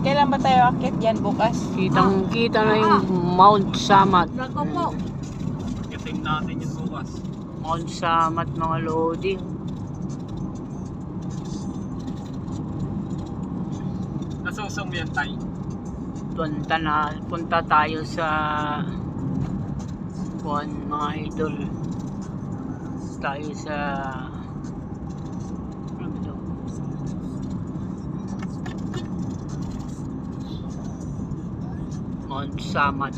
Kailan ba tayo akit dyan bukas? Kitang-kita na yung Mount Samat. Bago po. Kiting natin yung bukas. Mount Samat mga loading. Nasusong yan tayo. Punta tayo sa Buwan mga idol. Tayo sa ano ba ito? Mount Samat.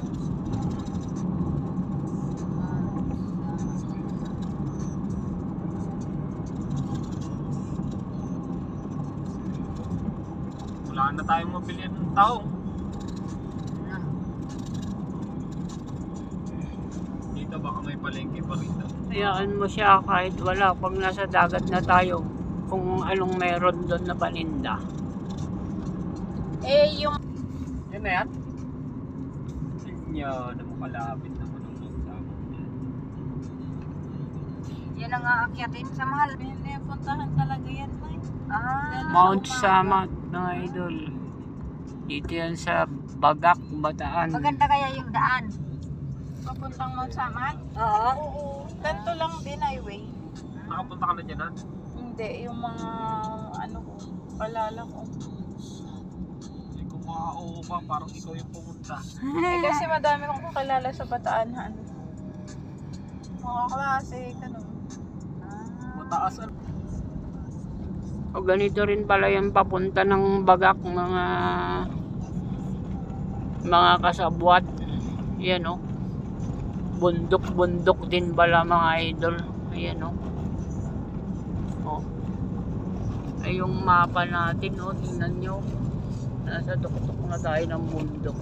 Wala na tayong mabili ng tao. Dito baka may palengke pa rito. Hayaan mo siya kahit wala. Pag nasa dagat na tayo, kung anong meron doon na paninda. Eh, yung... Yan na yan? Yan na makalapit naman ang magsama. Yan ang aakyatin sa mahal. Hindi, puntahan talaga yan, May. Mount Samat mga idol. Dito yan sa Bagak, Bataan. Maganda kaya yung daan. Papuntang Mount Samat? Oo. Oo. Ganito lang din, highway. Nakapunta ka na dyan, ha? Hindi, yung mga ano ko, palala ko. Hindi ko makauho pa, parang ikaw yung pumunta. Eh, kasi madami kong kakilala sa Bataan, mga klase, ganun. Mataas ang O ganito rin pala yung papunta ng Bagak mga kasabwat. Yan o. Bundok-bundok din pala mga idol. Ayan o. O. Ay yung mapa natin o. Tingnan nyo. Nasa tuktok na tayo ng bundok.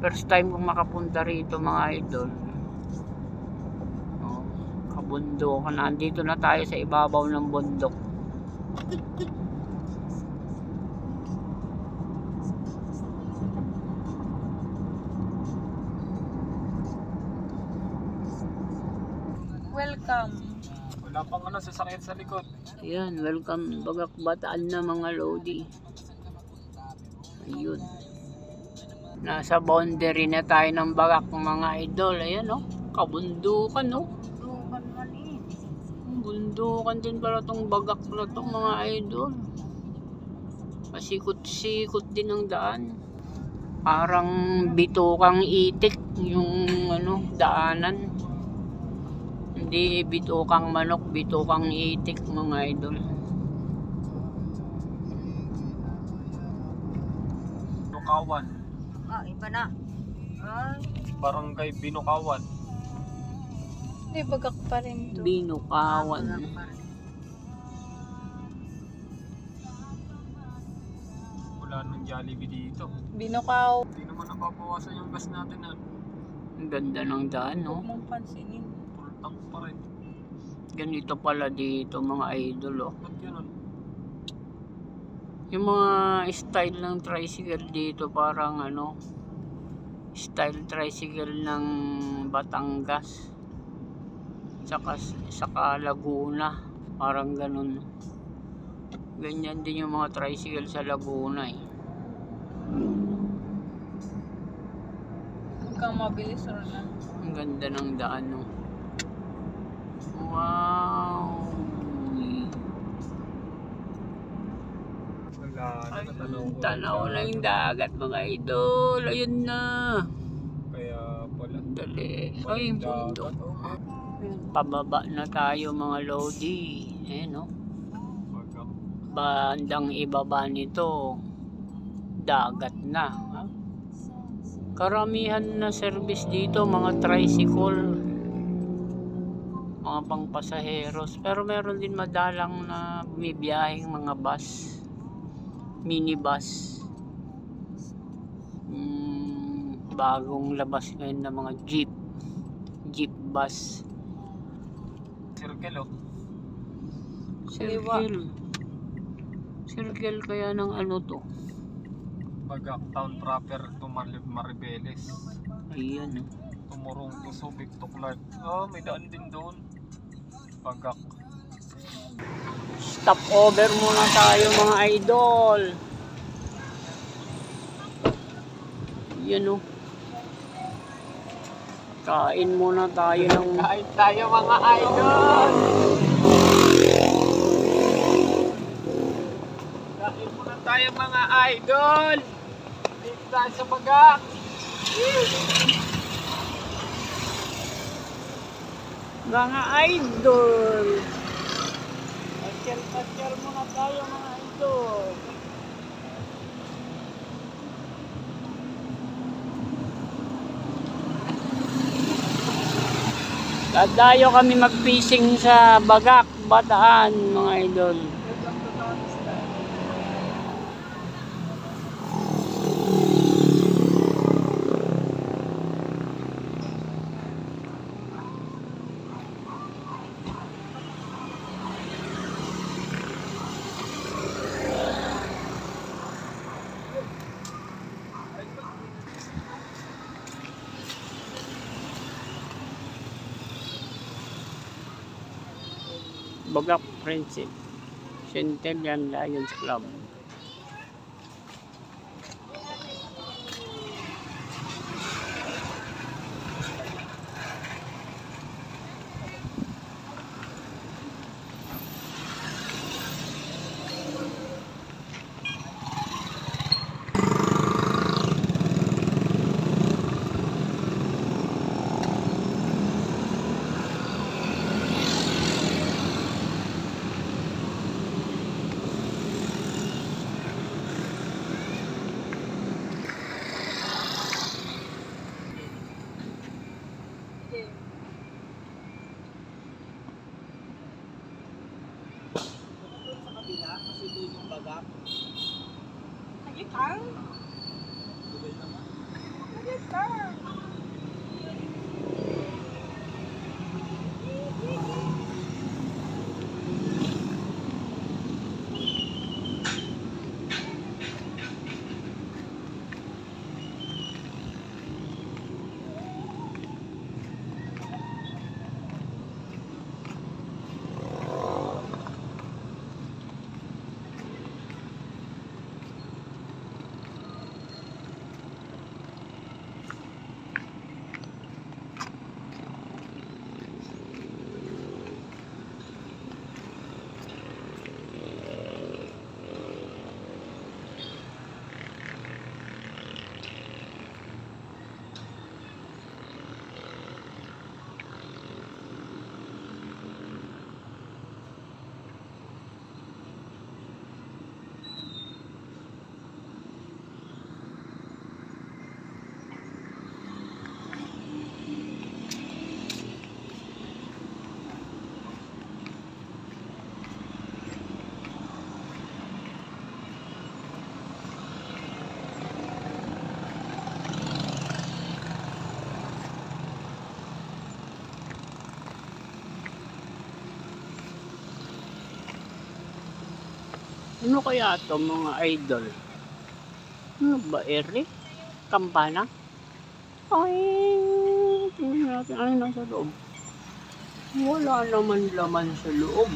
First time kong makapunta rito mga idol. O. Kabundokan. Nandito na tayo sa ibabaw ng bundok. Welcome. wala pang ano, sasakyan sa likod. Ayan, welcome Bagak Bataan na mga lodi. Ayun. Nasa boundary na tayo ng Bagak mga idol. Ayan o, kabundukan o. Lukan man eh. Bundukan din pala tong Bagak na tong mga idol. Pasikot-sikot din ang daan. Parang bitukang itik yung ano, daanan. Hindi bitukang manok, bitukang itik mga idol. Binukawan. Iba na. Ay. Barangay Binukawan. Hindi, Bagak pa rin to. Binukawan. Wala nang Jollibee dito. Binukaw. Hindi naman nababawasan yung gas natin, ha? Ang ganda ng daan, no? Huwag mong pansinin. Full tank pa rin. Ganito pala dito mga idol, oh. Ba't ganun? Yung mga style ng tricycle dito parang ano, style tricycle ng Batangas. Saka Laguna, parang ganun. Ganyan din yung mga tricycle sa Laguna eh. Huwag kang mabilis, Ronan. Ang ganda ng daan, no? Wow! Wala na, natanaw ko. Tanaw na yung dagat mga idol. Ayun na. Kaya pala. Dali. Ay, yung bundok. Dagat, Pababa na tayo mga lodi. Eh, no? Bagak. Bandang ibaba nito, dagat na. Ha? Karamihan na service dito, mga tricycle, mga pangpasaheros. Pero meron din madalang na bumibiyaheng mga bus, minibus. Bagong labas ngayon na mga jeep bus. Circle, oh. Circle kaya ng ano to? Bagak town proper to Maribeles. Ayan. Tumurong to Subic to Clark. Oh, may daan din doon. Bagak. Stop over muna tayo mga idol. Yan o. Kain muna tayo ng... Kain tayo mga idol! Kain muna tayo mga idol! Dito tayo sa Bagak! Mga idol! Pasyal muna tayo mga idol. Dadayo kami mag-fishing sa Bagak, Bataan mga idol. Bagak Friendship Centennial Lions Club. Ano kaya ito mga idol? Ano ba, ere? Kampana? Ay, tingnan natin ano nasa loob. Wala naman laman sa loob.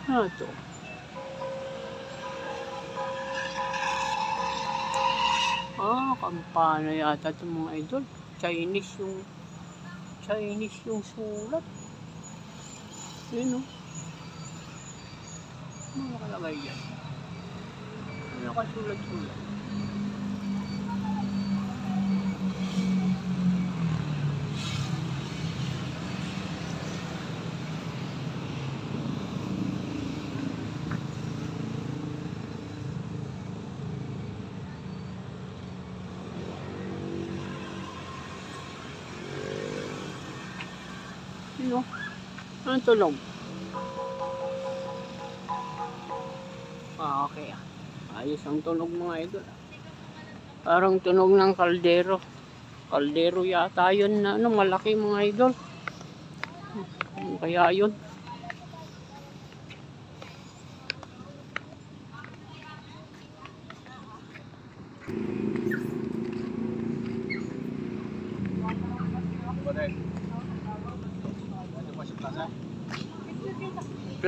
Ano ito? Kampana yata ito mga idol. Chinese yung sulat. Yun o. Ano nakalagay yan? Ano nakasulat-sulat? Ano? Anong tunog? Okay. Ayos ang tunog mga idol. Parang tunog ng kaldero. Kaldero yata yun na ano, malaki mga idol. Ano kaya yun? Ano ba si Plaza?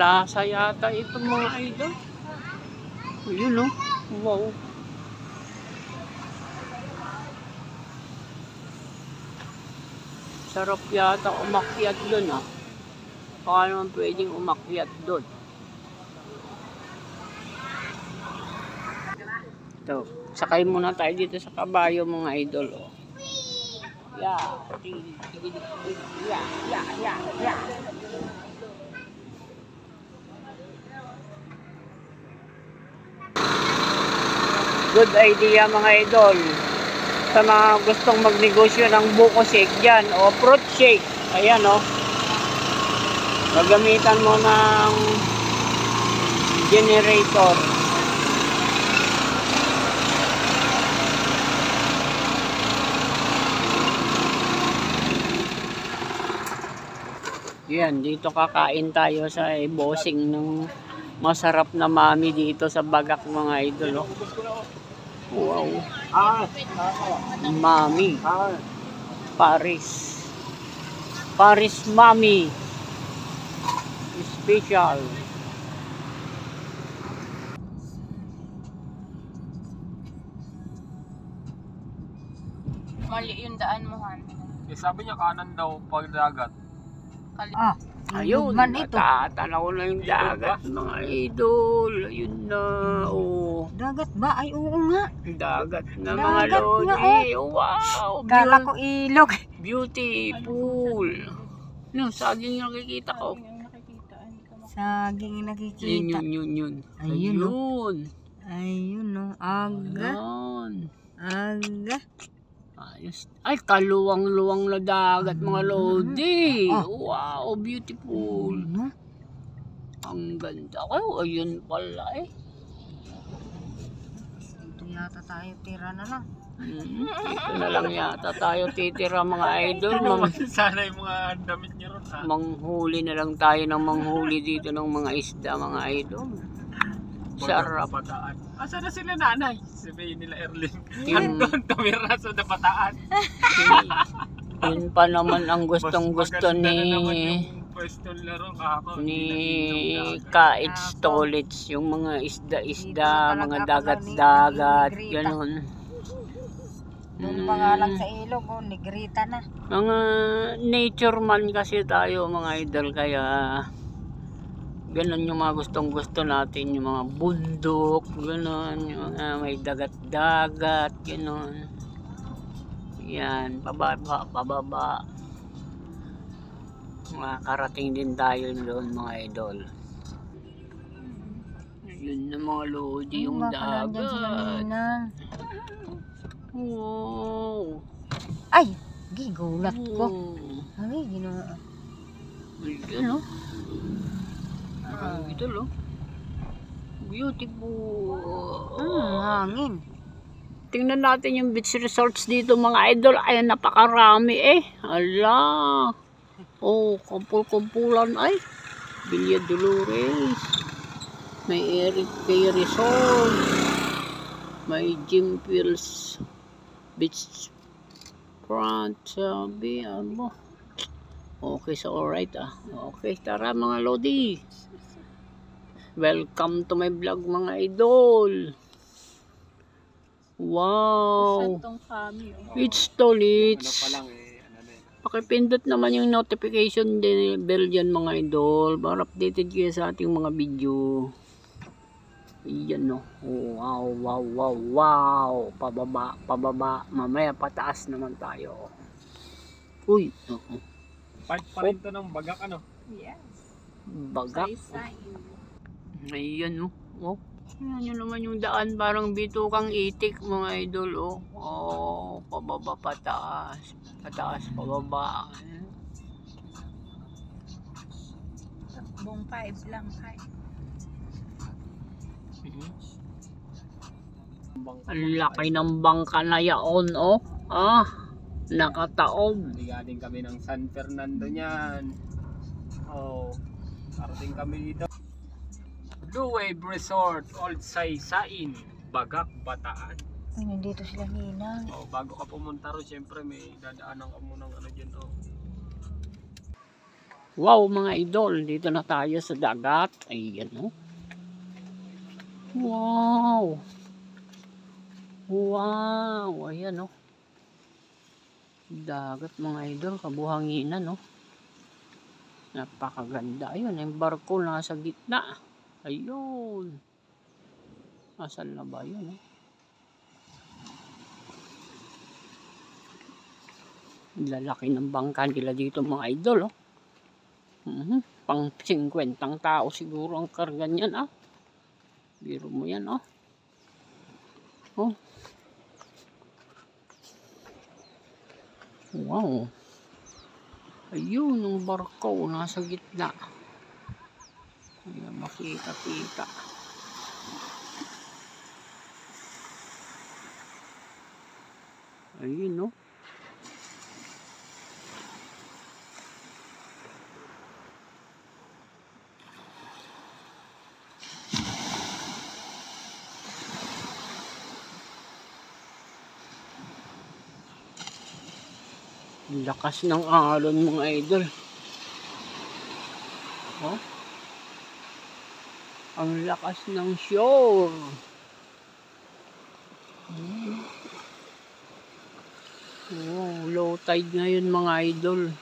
plaza yata ito mga idol. Ayun oh. Wow. Sarap yata umakyat doon ah. Baka naman pwedeng umakyat doon. Ito, sakay muna tayo dito sa kabayo mga idol. Oh. Yeah. Yeah. Good idea mga idol. Sa mga gustong magnegosyo ng buko shake dyan o fruit shake. Ayan o. Gagamitan mo ng generator. Yan, dito kakain tayo sa bossing ng masarap na mami dito sa Bagak mga idol. Wow. Mami. Paris. Paris Mami. Special. Mali yung daan mo, Han. Eh, sabi niya kanan daw pag dagat. Ah, Ayun, man ito. natatanaw na yung dagat mga idol. Ayun na, oh. Dagat ba? Ay, oo nga. Dagat na Dagat mga nga, lodi. Wow, Kala ko ilog. beautiful. No, saging yung nakikita ko. Yung nakikita, hindi ka Saging Yun, nakikita. yun. Ayun, Ayun. Ayun, no. Aga. Ayun. Aga. Ayos. Ay, kaluwang-luwang na dagat mga lodi. Oh. Wow, beautiful. No? Ang ganda. Oh, ayun pala eh. Ito yata tayo. Tira na lang. Ito na lang yata tayo titira mga idol. Sana yung mga damit niyo ron ha. Manghuli na lang tayo ng manghuli dito ng mga isda mga idol. Sarap. Dapataan. Asa na sila nanay? Sabihin nila Erling. Yung- Andun, tumira sa dapataan. Yun pa naman ang gustong-gusto Mas maganda na naman ni yung pwesto nila ron kahapon. ni Dagat. Kait Stolits, yung mga isda-isda, Dito mga talaga ako dagat-dagat, nag-iigrita. ganun. Doon pa nga lang sa ilog. Oh, negrita na. Mga nature man kasi tayo mga idol, kaya ganun yung mga gustong-gusto natin, yung mga bundok, ganun, yung mga may dagat-dagat, ganun. Yan, pababa. Makakarating din tayo doon mga idol. Yun na mga lodi, yung Baka nandyan sila dagat. ninang. Wow. Ay, gigulat ko. Wow. Ay, ginawa. Ayun o. Ito o. Beautiful. Hangin. Tingnan natin yung beach resorts dito mga idol. Ay, napakarami eh. Ala. Oh, kumpul-kumpulan ay. Villa Dolores. May Eric Bay Resort. May Jim Fields Beach Front. Sabi, ano. Okay, so alright ah. Okay, tara mga lodi. Welcome to my vlog mga idol. Wow. Santong kami. It's Stolits. Ano pa lang eh. Ano na eh. Pakipindot naman yung notification bell dyan mga idol para updated kayo sa ating mga video. Ayan no. Oh, wow. Pababa. Mamaya pataas naman tayo. Uy. Part pa rin to ng Bagak ano. Yes. Bagak. Say. Ayan oh. Oh. Tingnan nyo naman yung daan, parang bitukang itik mga idol oh. Oh, pababa pataas. Pataas pababa. Takbong 5 lang, Kai. Ang laki ng bangka na yaon oh. Ah, nakataob. Galing kami ng San Fernando niyan. Oh, parating kami dito. Blue Wave Resort, Old Saysain, Bagak, Bataan. Ay, nandito sila ninang. Oh, bago ka pumunta ro, syempre may dadaanan ka muna ng ano dyan. Oh. Wow mga idol, dito na tayo sa dagat. Ayan o. Wow. Wow. Ayan o. Dagat mga idol, kabuhanginan o. Napakaganda. Ayun, yung barko nasa gitna. Ayun. Asan na ba yun? Lalaki ng bangka nila dito mga idol. Oh. Pang 50 tao siguro ang karga niyan. Ah. Biro mo yan. Oh. Oh. Wow. Ayun, yung barko nasa gitna. Ayan, makita-kita. Ayun, no? Lakas ng alon mga idol. Oh. Ang lakas ng shore. Oh, low tide ngayon mga idol.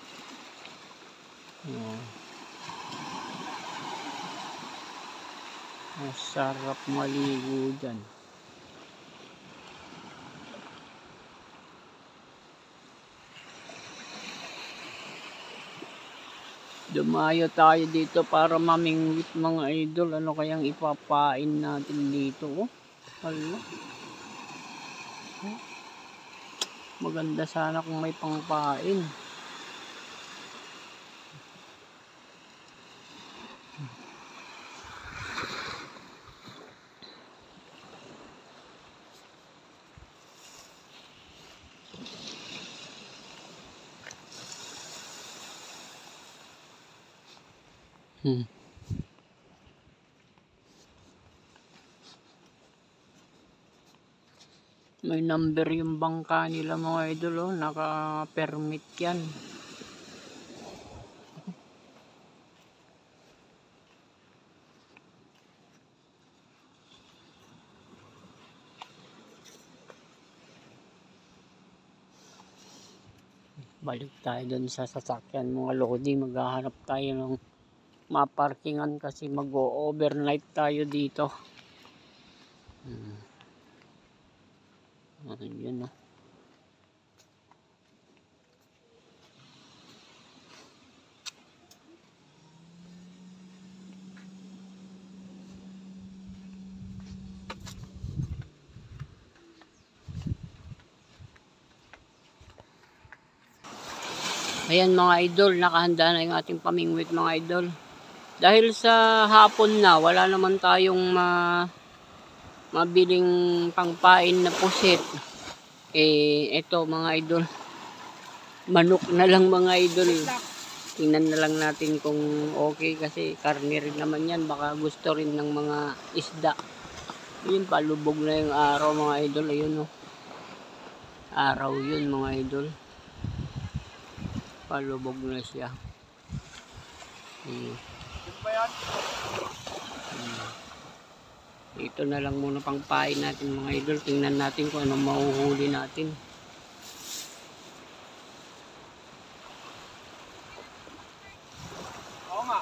Oh. Masarap maligo dyan. Dumayo tayo dito para mamingwit mga idol. Ano kayang ipapain natin dito? Oh, hala. Oh. Maganda sana kung may pangpain. May number yung bangka nila mga idol. Oh. Naka-permit yan. Balik tayo dun sa sasakyan mga lodi. Maghahanap tayo ng maparkingan kasi mag-overnight tayo dito. Ayan o. Ayan mga idol, nakahanda na yung ating pamingwit mga idol. Dahil sa hapon na, wala naman tayong mabiling pangpain na pusit. Ito mga idol, manok na lang mga idol. Tingnan na lang natin kung okay kasi karne rin naman yan. Baka gusto rin ng mga isda. Yun, palubog na yung araw mga idol. Ayun o. Araw yun mga idol. Palubog na siya. Ito na lang muna pang pain natin mga idol. Tingnan natin kung anong mahuhuli natin. Oo nga.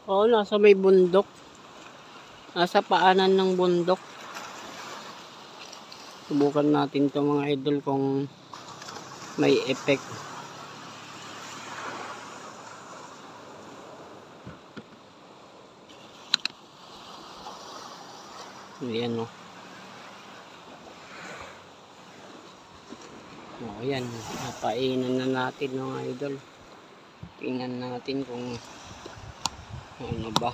Oo, nasa may bundok. Nasa paanan ng bundok. Subukan natin to mga idol kung may effect. Ayan o. O, yan. Napainan na natin mga idol. Tingnan natin kung ano ba.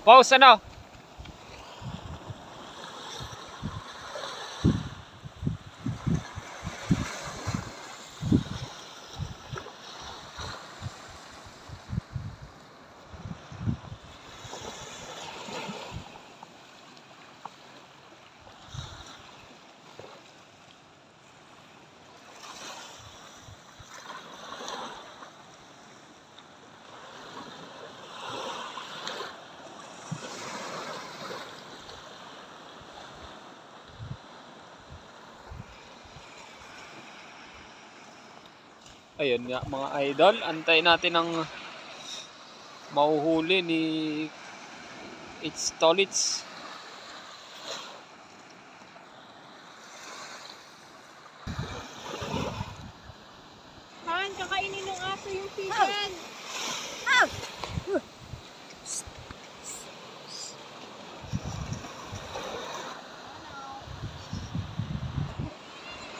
Pause ano? Ayun nga mga idol, antayin natin ang mahuhuli ni It's Tolits. Han, kakainin ng aso yung chicken.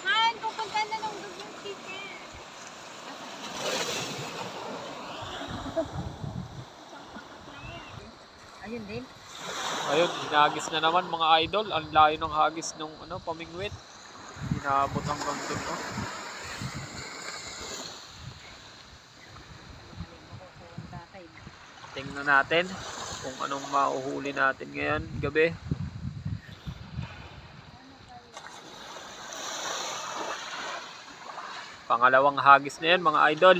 Han, pupunta na ng dog yung chicken. Ayun din. Ayun, hinagis na naman mga idol. Ang layo ng hagis ng pamingwit. Hinabot hanggang dun. Tingnan natin kung anong mahuhuli natin ngayon gabi. Pangalawang hagis na yan mga idol.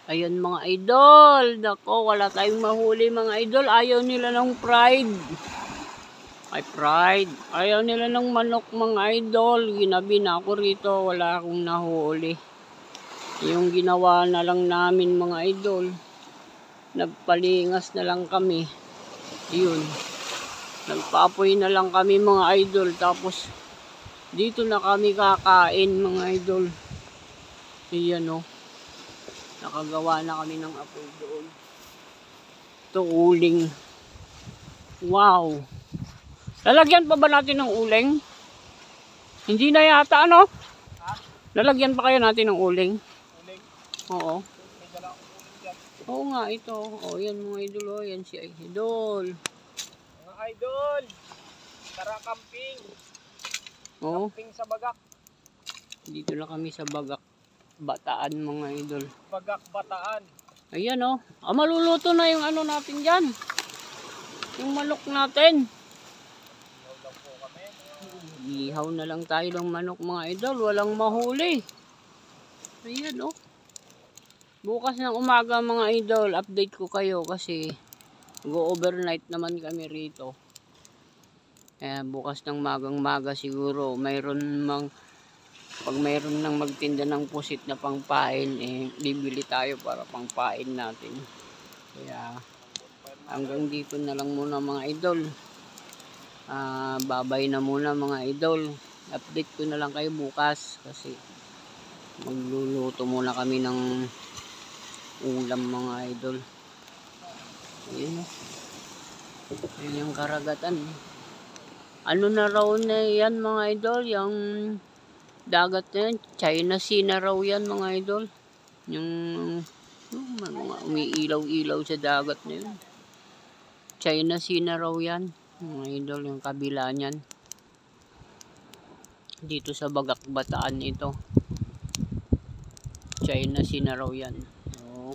Ayan mga idol. Nako, wala tayong mahuli mga idol. Ayaw nila ng pride. Ay, pride. Ayaw nila ng manok mga idol. Ginabi na ako rito. Wala akong nahuli. Yung ginawa na lang namin mga idol. Nagpalingas na lang kami. Yun. Nagpapoy na lang kami mga idol. Tapos, dito na kami kakain mga idol. Ayan o. Nakagawa na kami ng apoy doon. Ito uling. Wow. Lalagyan pa ba natin ng uling? Hindi na yata ano? Lalagyan pa kaya natin ng uling? Uling? Oo. May dala akong uling dyan. Oo nga ito. O yan mga idol. O yan si idol. Mga idol! Tara camping! O. Camping sa Bagak. Dito na kami sa Bagak Bataan mga idol. Bagak Bataan. Ayan o. Maluluto na yung ano natin dyan. Yung manok natin. Ihaw na lang tayo ng manok mga idol. Walang mahuli. Ayan o. Bukas ng umaga mga idol. Update ko kayo kasi go overnight naman kami rito. Bukas ng magang-maga siguro. Pag mayroon nang magtinda ng pusit na pangpain, bibili tayo para pangpain natin. Kaya hanggang dito na lang muna mga idol. Babay na muna mga idol. Update ko na lang kayo bukas kasi magluluto muna kami ng ulam mga idol. Ayan o. Ayan yung karagatan. Ano na raw na yan mga idol? Yung dagat na yan. China Sea na raw yan mga idol. Yung mga umiilaw-ilaw sa dagat na yun. China Sea na raw yan. Mga idol, yung kabila niyan. Dito sa Bagak Bataan ito. China Sea na raw yan.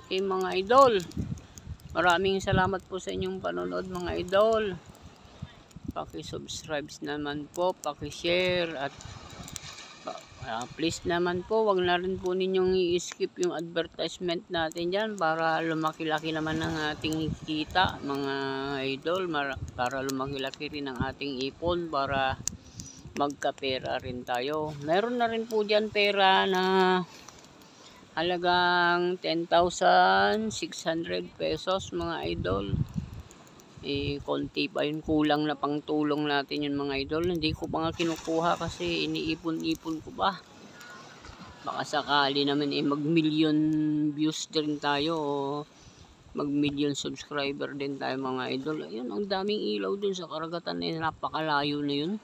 Okay mga idol. Maraming salamat po sa inyong panonood mga idol. Paki-subscribe naman po, paki-share at please naman po, wag na rin po ninyong i-skip yung advertisement natin dyan para lumaki-laki naman ang ating kita mga idol, para lumaki-laki rin ang ating ipon para magkapera rin tayo. Meron na rin po dyan pera na halagang 10,600 pesos mga idol. Konti pa yun, kulang na pang tulong natin yun mga idol. Hindi ko pa nga kinukuha kasi iniipon-ipon ko pa. Baka sakali naman mag-million views din tayo o mag-million subscriber din tayo mga idol. Ayun, ang daming ilaw dun sa karagatan na yun. Napakalayo na yun.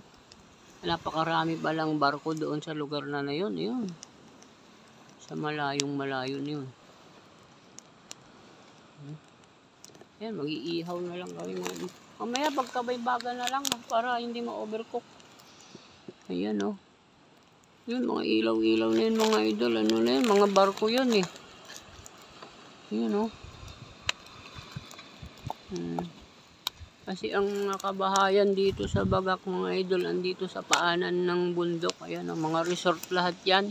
Napakarami pa lang barko doon sa lugar na yun. Ayun. Sa malayong malayo na yun. Yan, mag-iihaw na lang kami. Mamaya pagkabaybaga na lang para hindi ma-overcook. Ayan o. Yun, mga ilaw-ilaw na yun mga idol. Ano na yun? Mga barko yun eh. Ayan o. Kasi ang kabahayan dito sa Bagak mga idol, andito sa paanan ng bundok. Ayan ang mga resort lahat yan.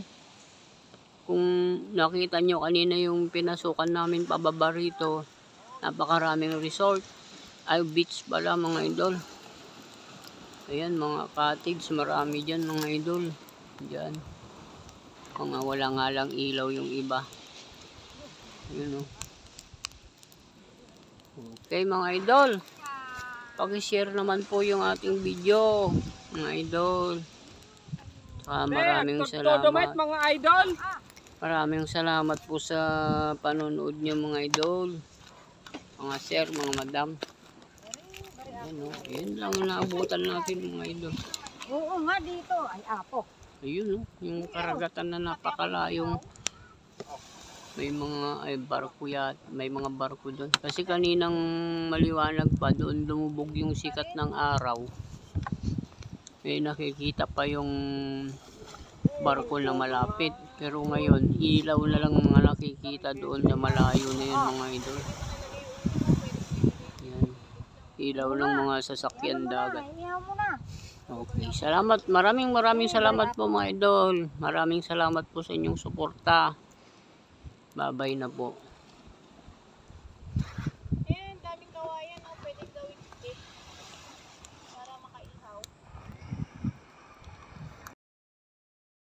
Kung nakita nyo kanina yung pinasukan namin pababa rito, napakaraming resort ay beach pala mga idol. Ayan mga cottage, marami dyan mga idol. Dyan mga wala nga lang ilaw yung iba. Ayan o. Okay mga idol, paki-share naman po yung ating video mga idol. Maraming salamat mga idol. Maraming salamat po sa panonood nyo mga idol, mga sir, mga madam. Ayan o, yun lang naabutan natin mga idol. Oo nga dito. Ay, apo. Ayun o, yung karagatan na napakalayong may mga barko may mga barko doon. Kasi kaninang maliwanag pa doon, lumubog yung sikat ng araw. May nakikita pa yung barko na malapit. Pero ngayon, ilaw na lang mga nakikita doon na malayo na yun mga idol. Yan. Ilaw ng mga sasakyan dagat. Okay, salamat. Maraming salamat po mga idol. Maraming salamat po sa inyong suporta. Bye-bye na po.